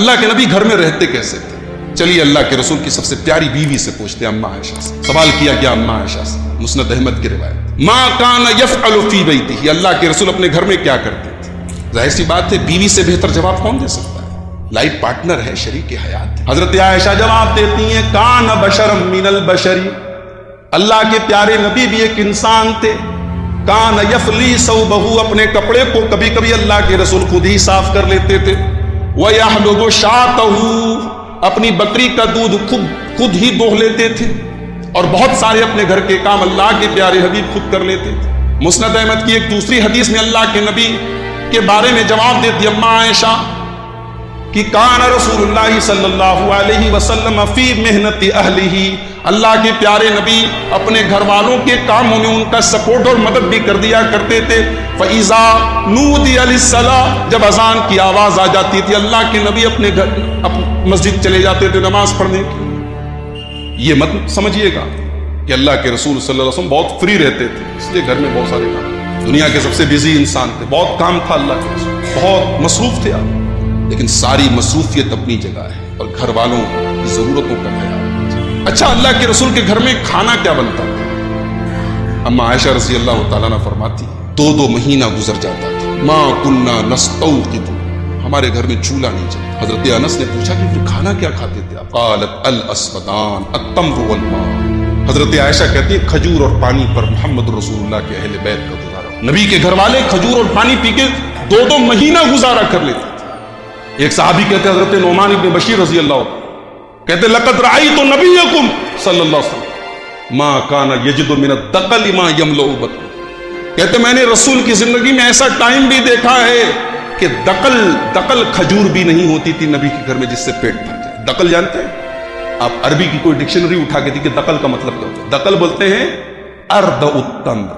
اللہ کے نبی گھر میں رہتے کیسے تھے؟ چلیے اللہ کے رسول کی سب سے پیاری بیوی سے پوچھتے ہیں، اماں عائشہ سے۔ سوال کیا گیا اماں عائشہ سے، مسند احمد کی روایت، ما کان یفعل فی بیتہ، اللہ کے رسول اپنے گھر میں کیا کرتے تھے؟ ظاہر سی بات ہے بیوی سے بہتر جواب کون دے سکتا ہے؟ لائف پارٹنر ہے، شریک حیات۔ حضرت عائشہ جواب دیتی ہیں، کان بشرا من البشر، اللہ کے پیارے نبی بھی ایک انسان تھے، کان یفلی ثوبہ، اپنے کپڑے کو کبھی کبھی اللہ کے رسول خود ہی صاف کر لیتے تھے، ویحلب شاۃہ، اپنی بکری کا دودھ خود ہی دوہ لیتے تھے، اور بہت سارے اپنے گھر کے کام اللہ کے پیارے حبیب خود کر لیتے تھے۔ مسند احمد کی ایک دوسری حدیث میں اللہ کے نبی کے بارے میں جواب دیتی اماں عائشہ کہ کان رسول اللہ صلی اللہ علیہ وسلم فی محنت اہلہ، اللہ کے پیارے نبی اپنے گھر والوں کے کاموں میں ان کا سپورٹ اور مدد بھی کر دیا کرتے تھے۔ فَإِذَا نُودِيَ لِلصَّلَاةِ، جب اذان کی آواز آ جاتی تھی اللہ کے نبی اپنے گھر مسجد چلے جاتے تھے نماز پڑھنے کی۔ یہ مت سمجھیے گا کہ اللہ کے رسول صلی اللہ علیہ وسلم بہت فری رہتے تھے، اس لیے گھر میں بہت سارے کام، دنیا کے سب سے بزی انسان تھے، بہت کام تھا اللہ کے رسول، بہت مصروف تھے آپ، لیکن ساری مصروفیت اپنی جگہ ہے اور گھر والوں کی ضرورتوں کا خیال۔ اچھا اللہ کے رسول کے گھر میں کھانا کیا بنتا تھا؟ اما عائشہ رضی اللہ تعالیٰ عنہ فرماتی 2 مہینہ گزر جاتا تھا، ما کننا نستوقد، ہمارے گھر میں چولہا نہیں چلتا۔ حضرت انس نے پوچھا کہ پھر کھانا کیا کھاتے تھے آپ؟ قالت الاسودان التمر والماء، حضرت عائشہ کہتی ہے کھجور اور پانی پر محمد رسول اللہ کے اہل بیت کا گزارا، نبی کے گھر والے کھجور اور پانی پی کے 2 مہینہ گزارا کر لیتے تھے۔ ایک صحابی کہتے ہیں حضرت نعمان بن بشیر رضی اللہ عنہ کہتے لقد رأیت نبیکم صلی اللہ علیہ وسلم ما کان یجد من الدقل ما یملؤ بطنہ، کہتے میں نے رسول کی زندگی میں ایسا ٹائم بھی دیکھا ہے کہ دقل کھجور بھی نہیں ہوتی تھی نبی کے گھر میں جس سے پیٹ بھر جائے۔ دقل جانتے ہیں آپ؟ عربی کی کوئی ڈکشنری اٹھا کے دیکھیں دقل کا مطلب کیا ہوتا ہے؟ دقل بولتے ہیں ارد التمر،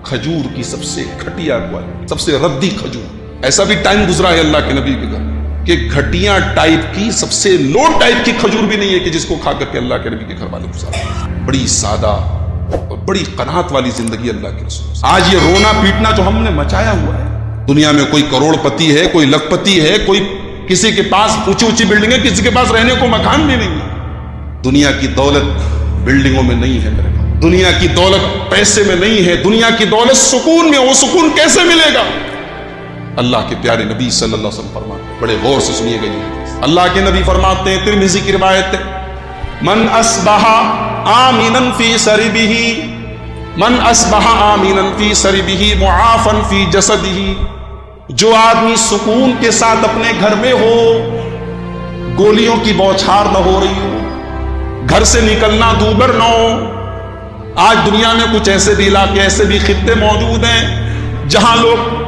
کھجور کی سب سے گھٹیا کوالٹی، سب سے ردی کھجور۔ ایسا بھی ٹائم گزرا ہے اللہ کے نبی کے گھر کہ گھٹیا ٹائپ کی، سب سے لو ٹائپ کی کھجور بھی نہیں ہے کہ جس کو کھا کر کے اللہ کے نبی کے گھر والے گزارا۔ بڑی سادہ اور بڑی قناعت والی زندگی اللہ کے رسول۔ آج یہ رونا پیٹنا جو ہم نے مچایا ہوا ہے، دنیا میں کوئی کروڑ پتی ہے، کوئی لکھ پتی ہے، کوئی کسی کے پاس اونچی اونچی بلڈنگ ہے، کسی کے پاس رہنے کو مکان بھی نہیں ہے۔ دنیا کی دولت بلڈنگوں میں نہیں ہے میرے پاس، دنیا کی دولت پیسے میں نہیں ہے، دنیا کی دولت سکون میں۔ وہ سکون کیسے ملے گا؟ اللہ کے پیارے نبی صلی اللہ علیہ وسلم فرماتے ہیں، بڑے غور سے سنیے گا یہ، اللہ کے نبی فرماتے ہیں، ترمذی کی روایت ہے، من اصبح آمنا فی سربہ، من اصبح آمنا فی سربہ معافا فی جسدہ، جو آدمی سکون کے ساتھ اپنے گھر میں ہو، گولیوں کی بوچھار نہ ہو رہی ہو، گھر سے نکلنا دوبر نہ ہو۔ آج دنیا میں کچھ ایسے بھی علاقے، ایسے بھی خطے موجود ہیں جہاں لوگ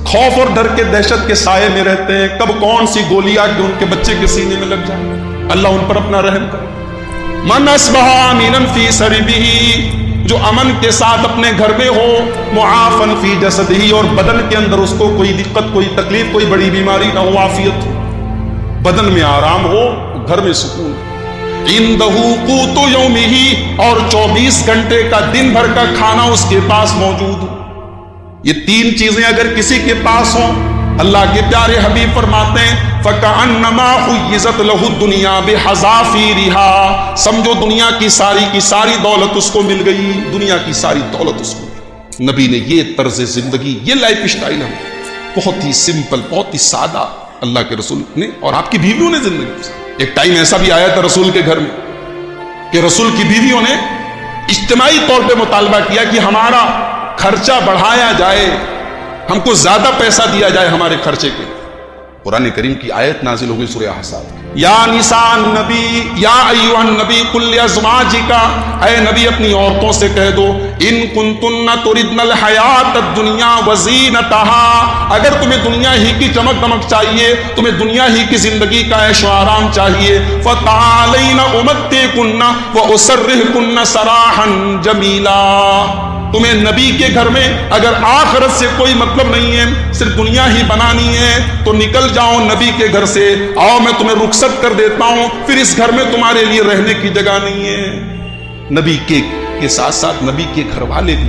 خوف اور ڈر کے دہشت کے سائے میں رہتے ہیں، کب کون سی گولی آ کے ان کے بچے کے سینے میں لگ جائے۔ اللہ ان پر اپنا رحم کرے۔ من اصبح آمنا فی سربہ، جو امن کے ساتھ اپنے گھر میں ہو، معافا فی جسدہ، اور بدن کے اندر اس کو کوئی دقت، کوئی تکلیف، کوئی بڑی بیماری نہ ہو، عافیت ہو، بدن میں آرام ہو، گھر میں سکون ہو۔ عندہ قوت یومہ، اور 24 گھنٹے کا دن بھر کا کھانا اس کے پاس موجود ہو۔ یہ 3 چیزیں اگر کسی کے پاس ہوں، اللہ کے پیارے حبیب فرماتے ہیں فَكَأَنَّمَا حُيِّزَتْ لَهُ الدُّنْيَا بِحَذَافِيرِهَا، سمجھو دنیا کی ساری دولت اس کو مل گئی، دنیا کی ساری دولت اس کو مل گئی۔ نبی نے یہ طرز زندگی، یہ لائف سٹائل ہم بہت ہی سمپل، بہت ہی سادہ اللہ کے رسول نے اور آپ کی بیویوں نے زندگی گزاری۔ ایک ٹائم ایسا بھی آیا تھا رسول کے گھر میں کہ رسول کی بیویوں نے اجتماعی طور پہ مطالبہ کیا کہ ہمارا خرچہ بڑھایا جائے، ہم کو زیادہ پیسہ دیا جائے ہمارے خرچے کے۔ قرآن کریم کی آیت نازل ہو گئی سورہ احزاب کی، یا نساء النبی یا ایھا النبی قل لازواجک، اے نبی اپنی عورتوں سے کہہ دو، ان کنتن تردن الحیات الدنیا وزینتها، اگر تمہیں دنیا ہی کی چمک دمک چاہیے، تمہیں دنیا ہی کی زندگی کا عیش و آرام چاہیے، فتعالین امتعکن واسرحکن سراحا جمیلا، تمہیں نبی کے گھر میں اگر آخرت سے کوئی مطلب نہیں ہے، صرف دنیا ہی بنانی ہے، تو نکل جاؤ نبی کے گھر سے، آؤ میں تمہیں رخصت کر دیتا ہوں، پھر اس گھر میں تمہارے لیے رہنے کی جگہ نہیں ہے۔ نبی کے ساتھ ساتھ نبی کے گھر والے بھی